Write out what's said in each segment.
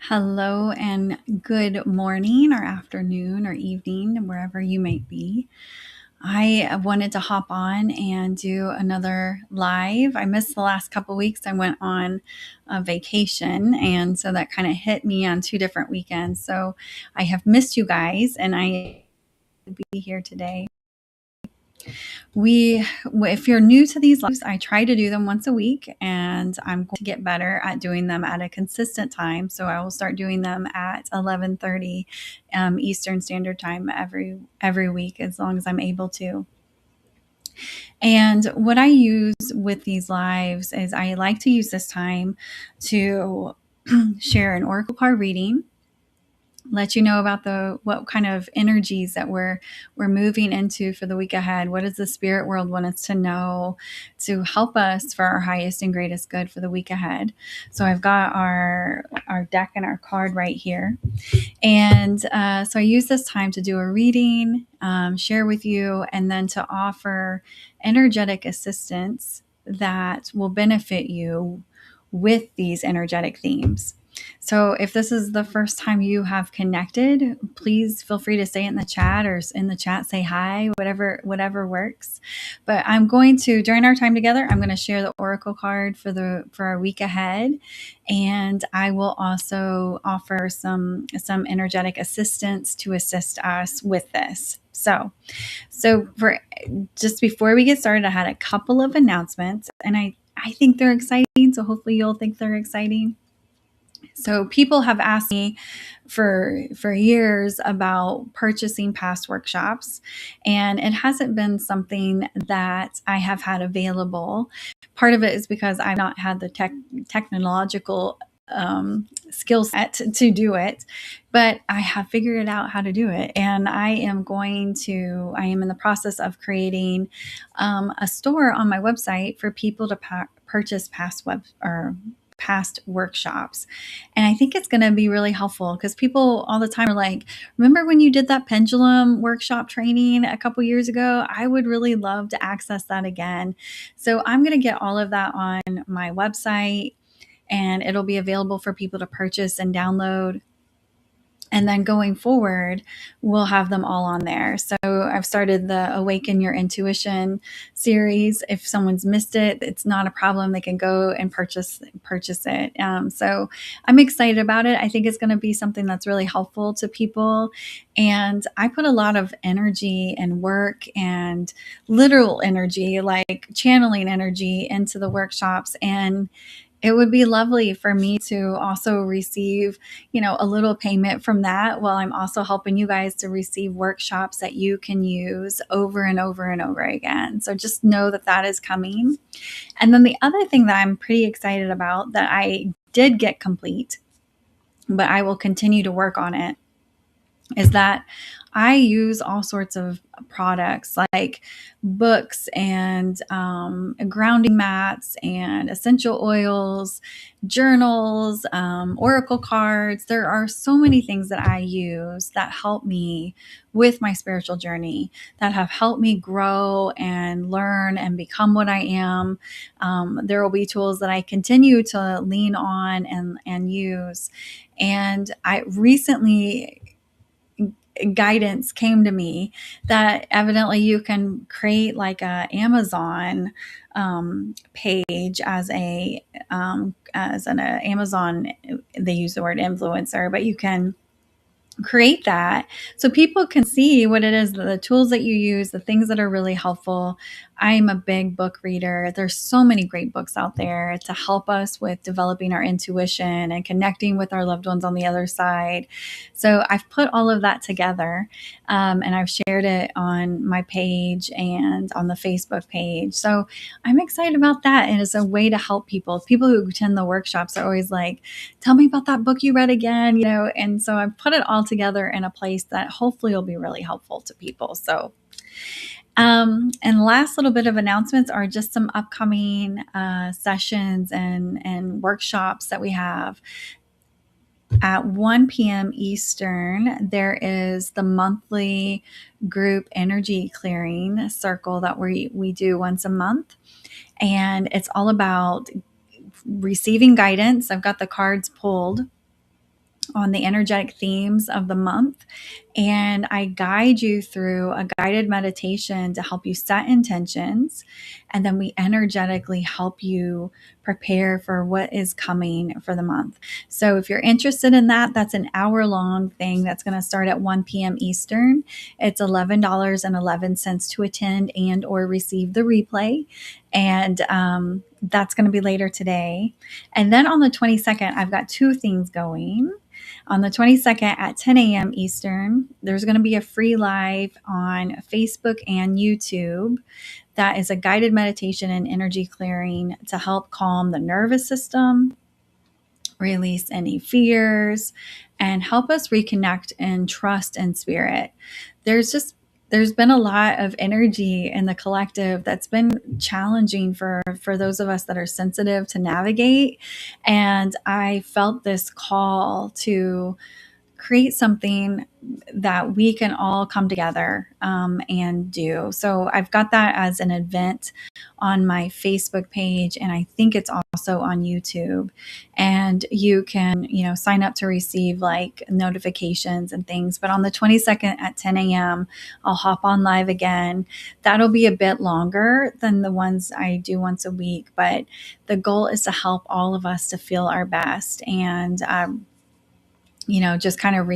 Hello and good morning or afternoon or evening, wherever you may be. I wanted to hop on and do another live. I missed the last couple weeks. I went on a vacation, and so that kind of hit me on two different weekends. So I have missed you guys, and I will be here today. If you're new to these lives, I try to do them once a week, and I'm going to get better at doing them at a consistent time. So I will start doing them at 11:30 Eastern Standard Time every week, as long as I'm able to. And what I use with these lives is I like to use this time to share an oracle card reading, let you know about what kind of energies that we're moving into for the week ahead. What does the spirit world want us to know to help us for our highest and greatest good for the week ahead? So I've got our deck and our card right here, and so I use this time to do a reading, share with you, and then to offer energetic assistance that will benefit you with these energetic themes. So if this is the first time you have connected, please feel free to say it in the chat, or in the chat say hi, whatever works. But I'm going to, during our time together, I'm going to share the oracle card for our week ahead, and I will also offer some energetic assistance to assist us with this. So for just before we get started, I had a couple of announcements, and I think they're exciting. So hopefully you'll think they're exciting. So people have asked me for years about purchasing past workshops, and it hasn't been something that I have had available. Part of it is because I've not had the technological skill set to do it, but I have figured out how to do it. And I am in the process of creating a store on my website for people to purchase past workshops. And I think it's going to be really helpful because people all the time are like, remember when you did that pendulum workshop training a couple years ago? I would really love to access that again. So I'm going to get all of that on my website, and it'll be available for people to purchase and download. And then going forward, we'll have them all on there. So I've started the Awaken Your Intuition series. If someone's missed it, it's not a problem. They can go and purchase it. So I'm excited about it. I think it's going to be something that's really helpful to people. And I put a lot of energy and work and literal energy, like channeling energy, into the workshops. And it would be lovely for me to also receive, a little payment from that, while I'm also helping you guys to receive workshops that you can use over and over and over again. So just know that that is coming. And then the other thing that I'm pretty excited about that I did get complete, but I will continue to work on it, is that I use all sorts of products like books and grounding mats and essential oils, journals, oracle cards. There are so many things that I use that help me with my spiritual journey, that have helped me grow and learn and become what I am. There will be tools that I continue to lean on and use. And I recently, guidance came to me that evidently you can create like a Amazon page as an Amazon. They use the word influencer, but you can create that so people can see what it is, the tools that you use, the things that are really helpful. I'm a big book reader. There's so many great books out there to help us with developing our intuition and connecting with our loved ones on the other side. So I've put all of that together, and I've shared it on my page and on the Facebook page. So I'm excited about that. And it's a way to help people. People who attend the workshops are always like, tell me about that book you read again, and so I've put it all together in a place that hopefully will be really helpful to people. So and last little bit of announcements are just some upcoming sessions and workshops that we have. At 1 p.m. Eastern, there is the monthly group energy clearing circle that we do once a month. And it's all about receiving guidance. I've got the cards pulled, on the energetic themes of the month. And I guide you through a guided meditation to help you set intentions. And then we energetically help you prepare for what is coming for the month. So if you're interested in that, that's an hour-long thing that's going to start at 1 p.m. Eastern. It's $11.11 to attend and or receive the replay. And that's going to be later today. And then on the 22nd, I've got two things going. On the 22nd at 10 a.m. Eastern, there's going to be a free live on Facebook and YouTube. That is a guided meditation and energy clearing to help calm the nervous system, release any fears, and help us reconnect and trust in spirit. There's been a lot of energy in the collective that's been challenging for those of us that are sensitive to navigate. And I felt this call to create something that we can all come together and do. So I've got that as an event on my Facebook page, and I think it's also on YouTube. And you can, sign up to receive like notifications and things. But on the 22nd at 10 a.m., I'll hop on live again. That'll be a bit longer than the ones I do once a week, but the goal is to help all of us to feel our best and just kind of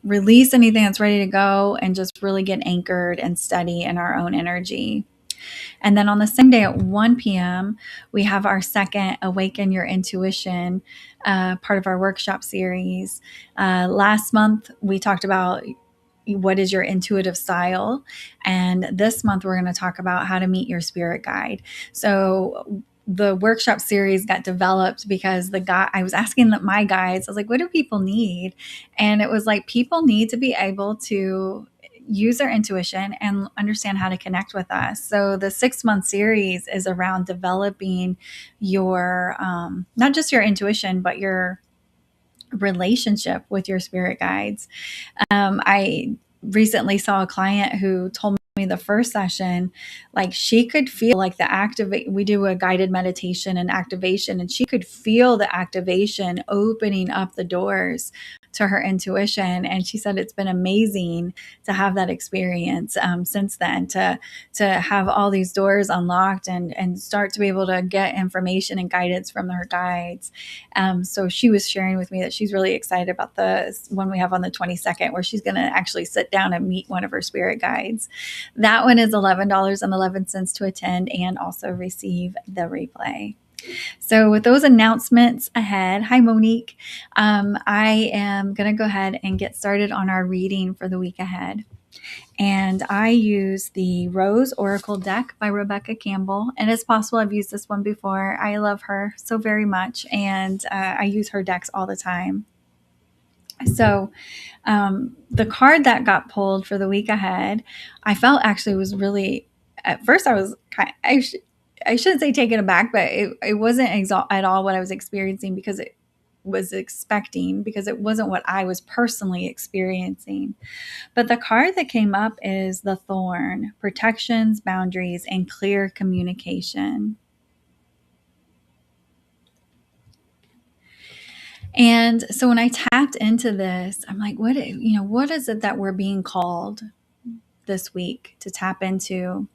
release anything that's ready to go and just really get anchored and steady in our own energy. And then on the same day at 1 p.m., we have our second Awaken Your Intuition part of our workshop series. Last month, we talked about what is your intuitive style. And this month, we're going to talk about how to meet your spirit guide. So the workshop series got developed because I was asking my guides, I was like, what do people need? And it was like, people need to be able to use their intuition and understand how to connect with us. So the 6-month series is around developing your, not just your intuition, but your relationship with your spirit guides. I recently saw a client who told me the first session, like she could feel like we do a guided meditation and activation, and she could feel the activation opening up the doors to her intuition. And she said it's been amazing to have that experience since then, to have all these doors unlocked and start to be able to get information and guidance from her guides. So she was sharing with me that she's really excited about the one we have on the 22nd, where she's going to actually sit down and meet one of her spirit guides. That one is $11.11 to attend and also receive the replay. So with those announcements ahead, hi Monique, I am going to go ahead and get started on our reading for the week ahead. And I use the Rose Oracle deck by Rebecca Campbell. And it's possible I've used this one before. I love her so very much. And I use her decks all the time. So the card that got pulled for the week ahead, I felt actually was really, at first I was I shouldn't say taken aback, but it wasn't at all what I was experiencing, because it wasn't what I was personally experiencing. But the card that came up is the Thorn: protections, boundaries, and clear communication. And so when I tapped into this, I'm like, what is it that we're being called this week to tap into?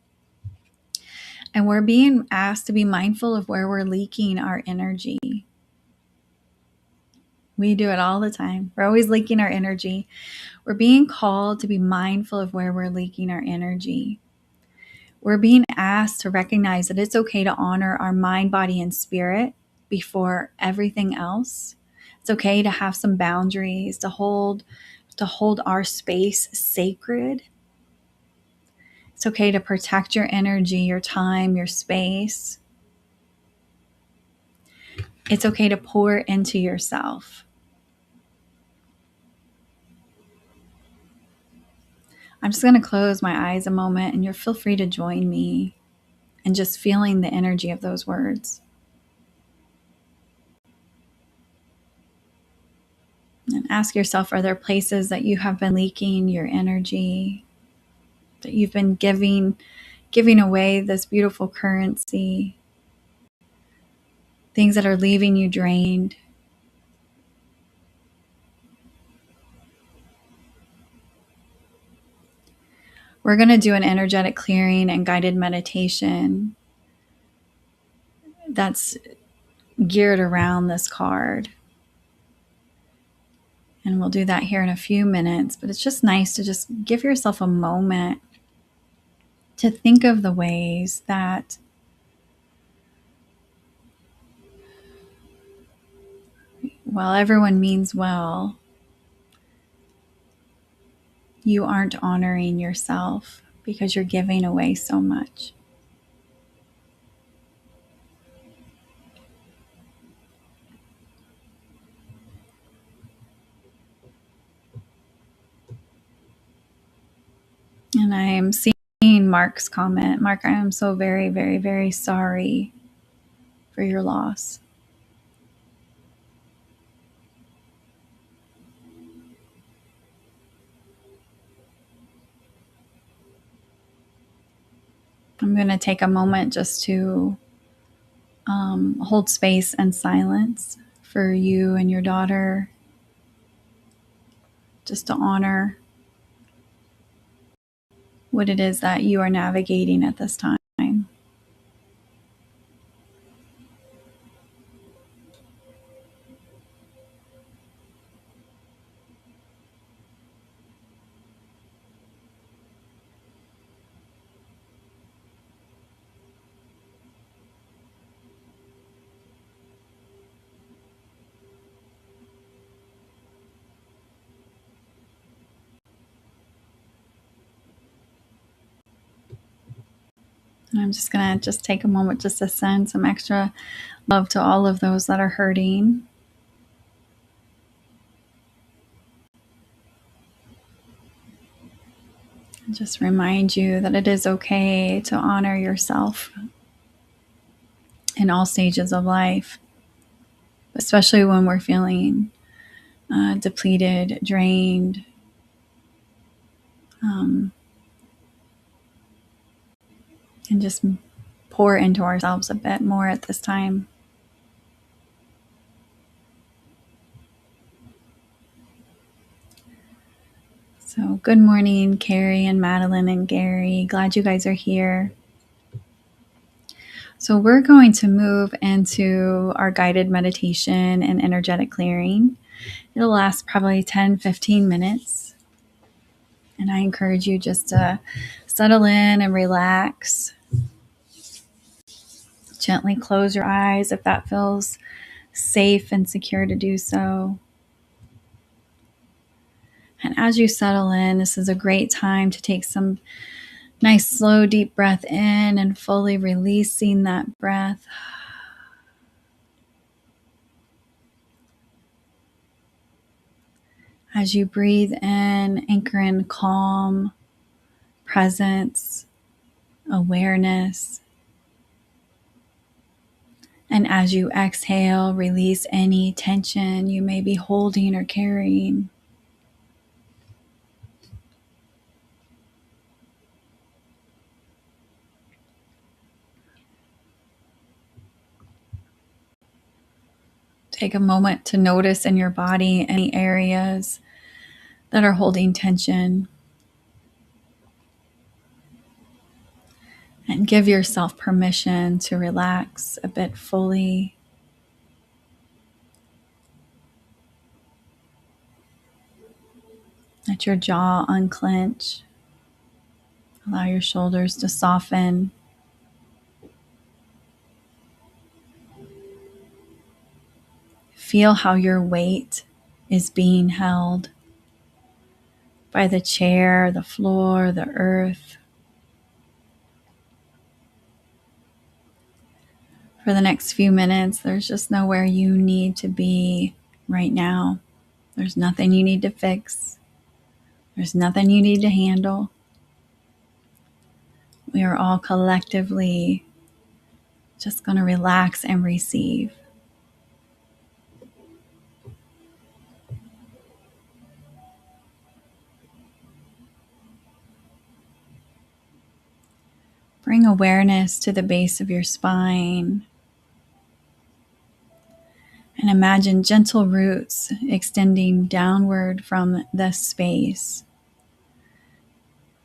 And we're being asked to be mindful of where we're leaking our energy. We do it all the time. We're always leaking our energy. We're being called to be mindful of where we're leaking our energy. We're being asked to recognize that it's okay to honor our mind, body, and spirit before everything else. It's okay to have some boundaries, to hold our space sacred. It's okay to protect your energy, your time, your space. It's okay to pour into yourself. I'm just going to close my eyes a moment, and you'll feel free to join me in just feeling the energy of those words. And ask yourself, are there places that you have been leaking your energy, that you've been giving away this beautiful currency, things that are leaving you drained? We're going to do an energetic clearing and guided meditation that's geared around this card. And we'll do that here in a few minutes, but it's just nice to just give yourself a moment to think of the ways that while everyone means well, you aren't honoring yourself because you're giving away so much. And I am seeing Mark's comment. Mark, I am so very, very, very sorry for your loss. I'm going to take a moment just to hold space and silence for you and your daughter, just to honor what it is that you are navigating at this time. And I'm just going to just take a moment just to send some extra love to all of those that are hurting. And just remind you that it is okay to honor yourself in all stages of life, especially when we're feeling depleted, drained, and just pour into ourselves a bit more at this time. So good morning, Carrie and Madeline and Gary. Glad you guys are here. So we're going to move into our guided meditation and energetic clearing. It'll last probably 10-15 minutes. And I encourage you just to settle in and relax. Gently close your eyes if that feels safe and secure to do so. And as you settle in, this is a great time to take some nice, slow, deep breath in and fully releasing that breath. As you breathe in, anchor in calm, presence, awareness. And as you exhale, release any tension you may be holding or carrying. Take a moment to notice in your body any areas that are holding tension. And give yourself permission to relax a bit fully. Let your jaw unclench. Allow your shoulders to soften. Feel how your weight is being held by the chair, the floor, the earth. For the next few minutes, there's just nowhere you need to be right now. There's nothing you need to fix. There's nothing you need to handle. We are all collectively just going to relax and receive. Bring awareness to the base of your spine. And imagine gentle roots extending downward from this space,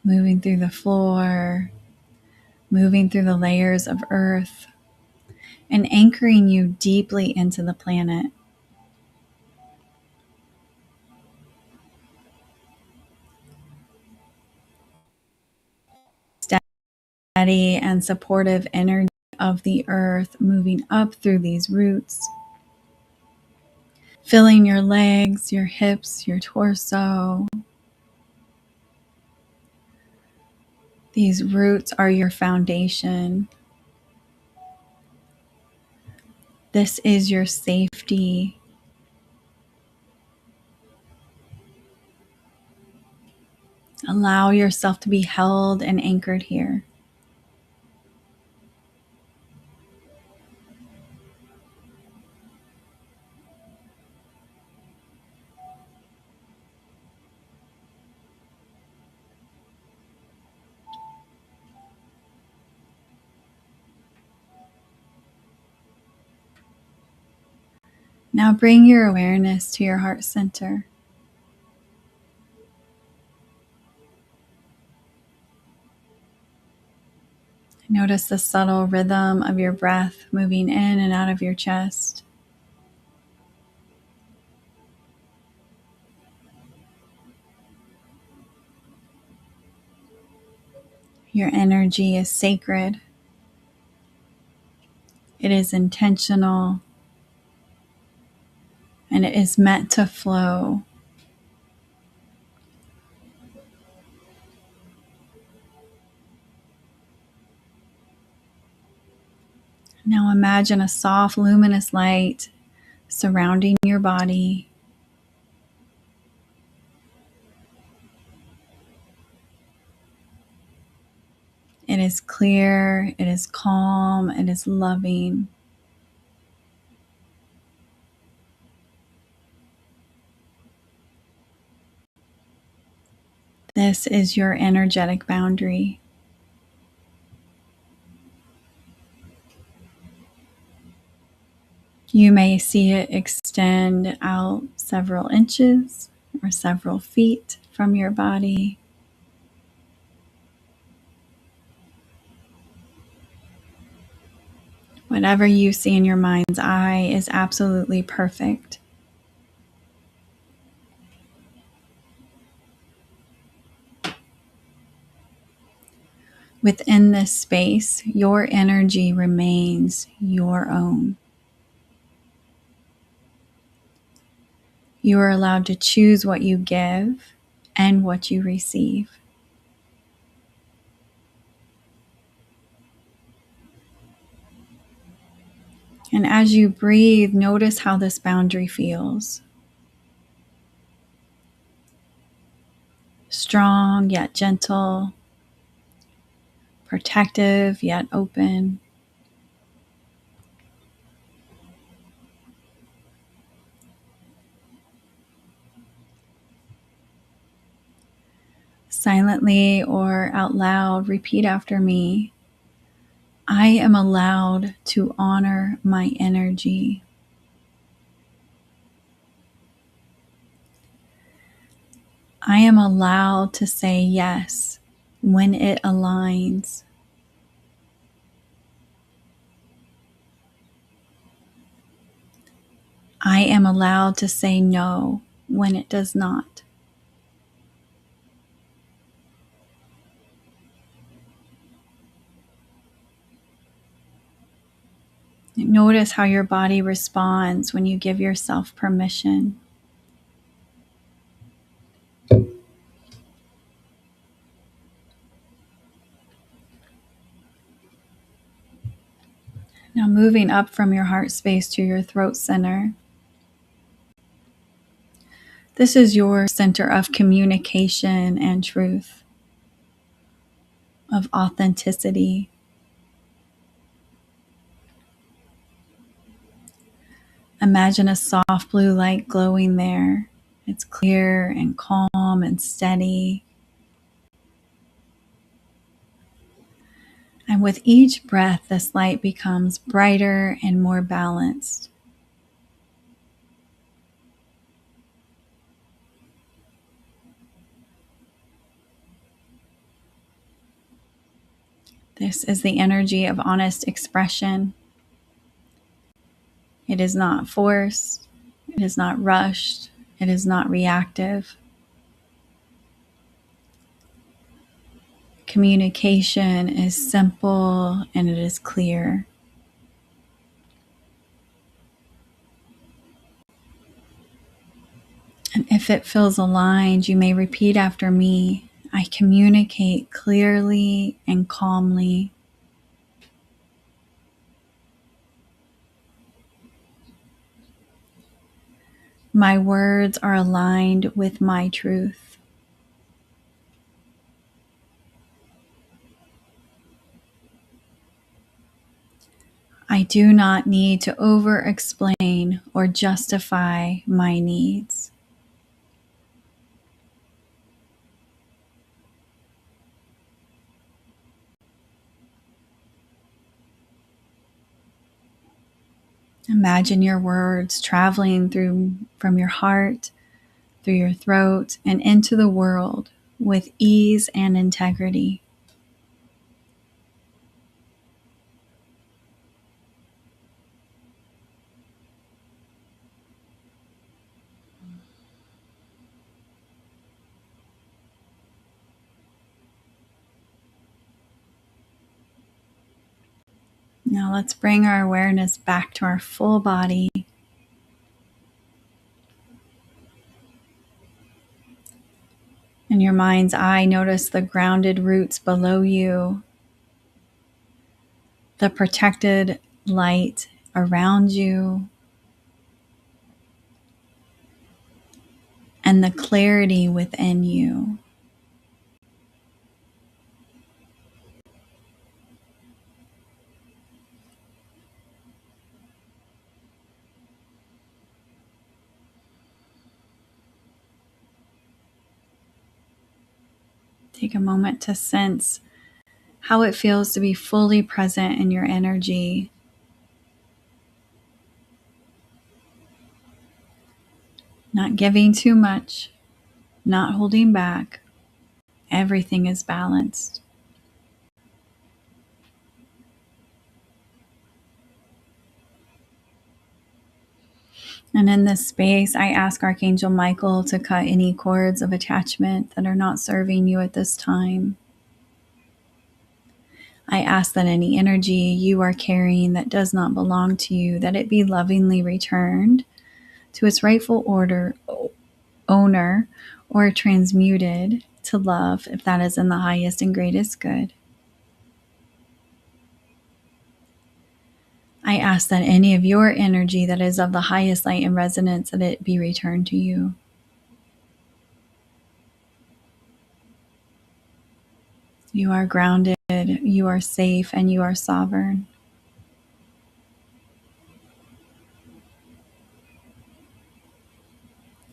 moving through the floor, moving through the layers of earth, and anchoring you deeply into the planet. Steady and supportive energy of the earth moving up through these roots, filling your legs, your hips, your torso. These roots are your foundation. This is your safety. Allow yourself to be held and anchored here. Now bring your awareness to your heart center. Notice the subtle rhythm of your breath moving in and out of your chest. Your energy is sacred. It is intentional, and it is meant to flow. Now imagine a soft, luminous light surrounding your body. It is clear, it is calm, it is loving. This is your energetic boundary. You may see it extend out several inches or several feet from your body. Whatever you see in your mind's eye is absolutely perfect. Within this space, your energy remains your own. You are allowed to choose what you give and what you receive. And as you breathe, notice how this boundary feels. Strong yet gentle, protective yet open. Silently or out loud, repeat after me. I am allowed to honor my energy. I am allowed to say yes when it aligns. I am allowed to say no when it does not. Notice how your body responds when you give yourself permission. Now moving up from your heart space to your throat center. This is your center of communication and truth, of authenticity. Imagine a soft blue light glowing there. It's clear and calm and steady. And with each breath, this light becomes brighter and more balanced. This is the energy of honest expression. It is not forced. It is not rushed. It is not reactive. Communication is simple and it is clear. And if it feels aligned, you may repeat after me. I communicate clearly and calmly. My words are aligned with my truth. I do not need to over-explain or justify my needs. Imagine your words traveling from your heart, through your throat, and into the world with ease and integrity. Now let's bring our awareness back to our full body. In your mind's eye, notice the grounded roots below you, the protected light around you, and the clarity within you. Take a moment to sense how it feels to be fully present in your energy. Not giving too much, not holding back. Everything is balanced. And in this space, I ask Archangel Michael to cut any cords of attachment that are not serving you at this time. I ask that any energy you are carrying that does not belong to you, that it be lovingly returned to its rightful owner, or transmuted to love if that is in the highest and greatest good. I ask that any of your energy that is of the highest light and resonance, that it be returned to you. You are grounded, you are safe, and you are sovereign.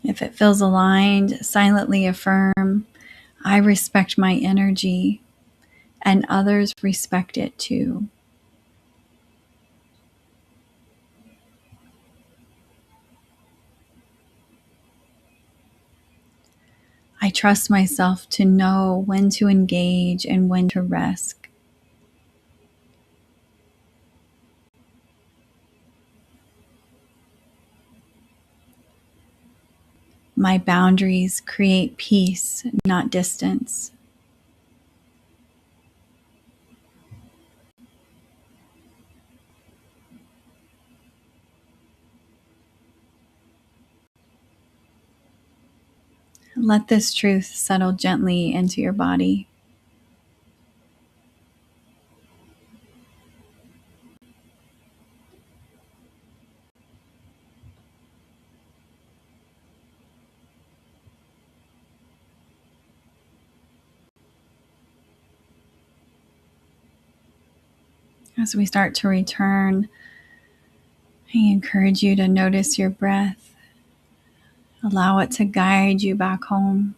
If it feels aligned, silently affirm, I respect my energy, and others respect it too. I trust myself to know when to engage and when to rest. My boundaries create peace, not distance. Let this truth settle gently into your body. As we start to return, I encourage you to notice your breath. Allow it to guide you back home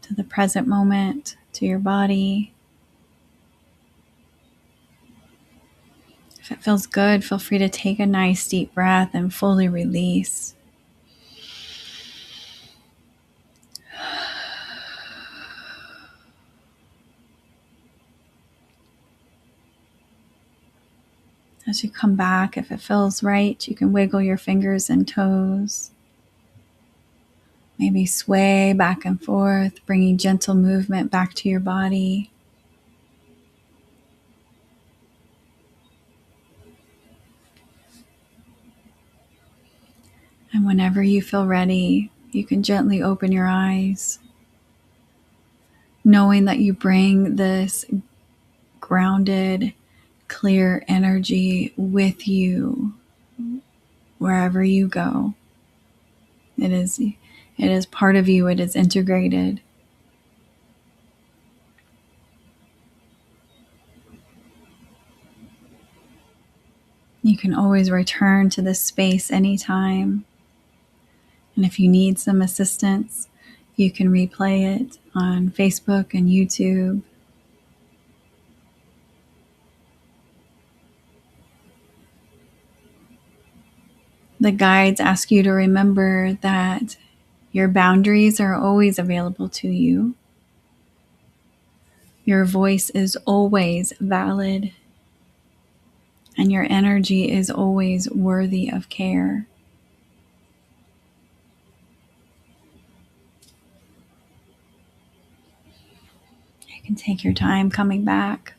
to the present moment, to your body. If it feels good, feel free to take a nice deep breath and fully release. As you come back, if it feels right, you can wiggle your fingers and toes. Maybe sway back and forth, bringing gentle movement back to your body. And whenever you feel ready, you can gently open your eyes, knowing that you bring this grounded, clear energy with you wherever you go. It is part of you. It is integrated. You can always return to this space anytime. And if you need some assistance, you can replay it on Facebook and YouTube. The guides ask you to remember that your boundaries are always available to you. Your voice is always valid, and your energy is always worthy of care. You can take your time coming back.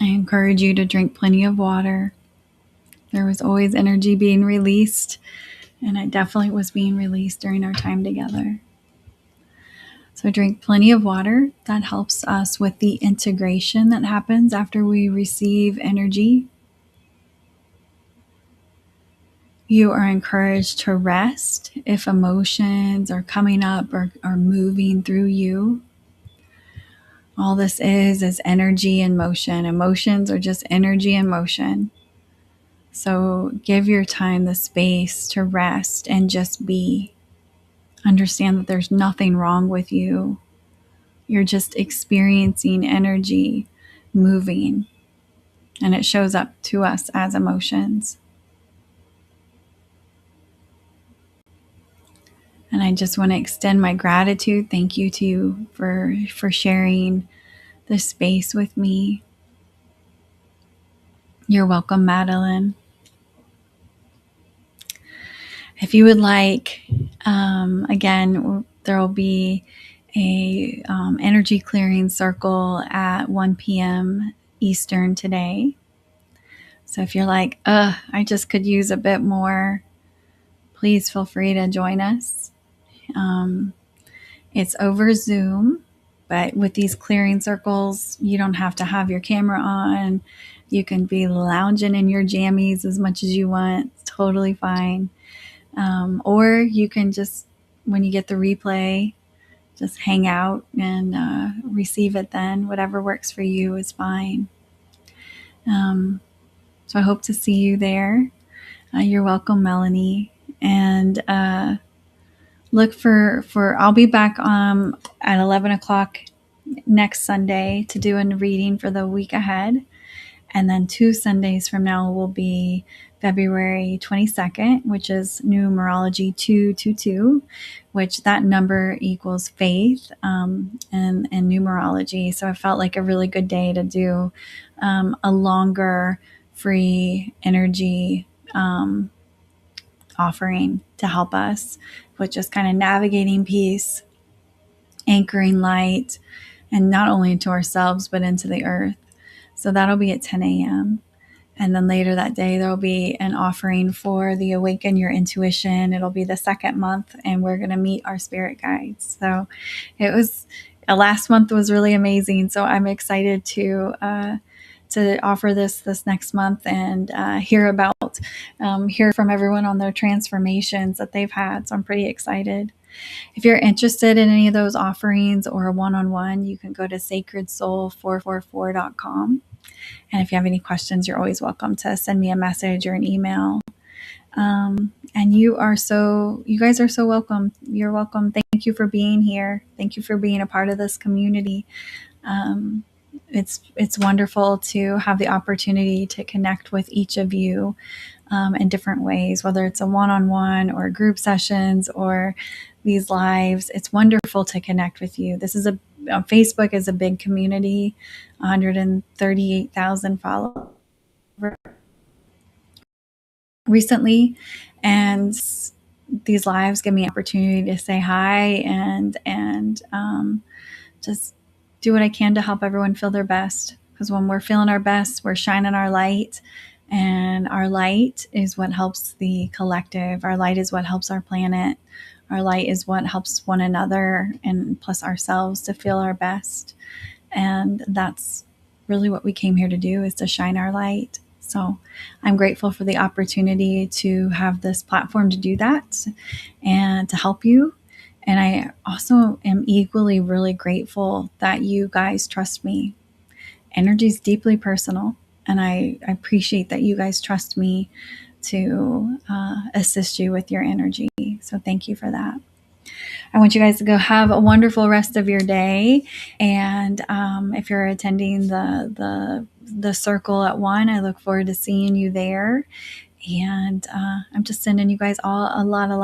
I encourage you to drink plenty of water. There was always energy being released, and it definitely was being released during our time together. So drink plenty of water. That helps us with the integration that happens after we receive energy. You are encouraged to rest if emotions are coming up or are moving through you. All this is energy and motion. Emotions are just energy and motion. So give your time the space to rest and just be. Understand that there's nothing wrong with you. You're just experiencing energy moving, and it shows up to us as emotions. And I just want to extend my gratitude. Thank you to you for sharing this space with me. You're welcome, Madeline. If you would like, again, there will be a energy clearing circle at 1 p.m. Eastern today. So if you're like, I just could use a bit more, please feel free to join us. It's over Zoom, but with these clearing circles, you don't have to have your camera on. You can be lounging in your jammies as much as you want. It's totally fine. Or you can just, when you get the replay, just hang out and receive it then. Whatever works for you is fine. So I hope to see you there. You're welcome, Melanie. And look for I'll be back at 11 o'clock next Sunday to do a reading for the week ahead. And then 2 Sundays from now will be February 22nd, which is numerology 222, which that number equals faith and numerology. So I felt like a really good day to do a longer free energy offering to help us with just kind of navigating peace, anchoring light, and not only into ourselves, but into the earth. So that'll be at 10 a.m. And then later that day, there'll be an offering for the Awaken Your Intuition. It'll be the second month, and we're going to meet our spirit guides. So last month was really amazing. So I'm excited to offer this next month and hear from everyone on their transformations that they've had. So I'm pretty excited. If you're interested in any of those offerings or a one-on-one, you can go to sacredsoul444.com. And if you have any questions, you're always welcome to send me a message or an email. And you guys are so welcome. You're welcome. Thank you for being here. Thank you for being a part of this community. it's wonderful to have the opportunity to connect with each of you in different ways, whether it's a one-on-one or group sessions or these lives. It's wonderful to connect with you. This is Facebook is a big community, 138,000 followers recently, and these lives give me an opportunity to say hi and just do what I can to help everyone feel their best. Because when we're feeling our best, we're shining our light, and our light is what helps the collective. Our light is what helps our planet. Our light is what helps one another and plus ourselves to feel our best. And that's really what we came here to do, is to shine our light. So I'm grateful for the opportunity to have this platform to do that and to help you. And I also am equally really grateful that you guys trust me. Energy is deeply personal, and I appreciate that you guys trust me to assist you with your energy. So thank you for that. I want you guys to go have a wonderful rest of your day. And if you're attending the circle at 1, I look forward to seeing you there. And I'm just sending you guys all a lot of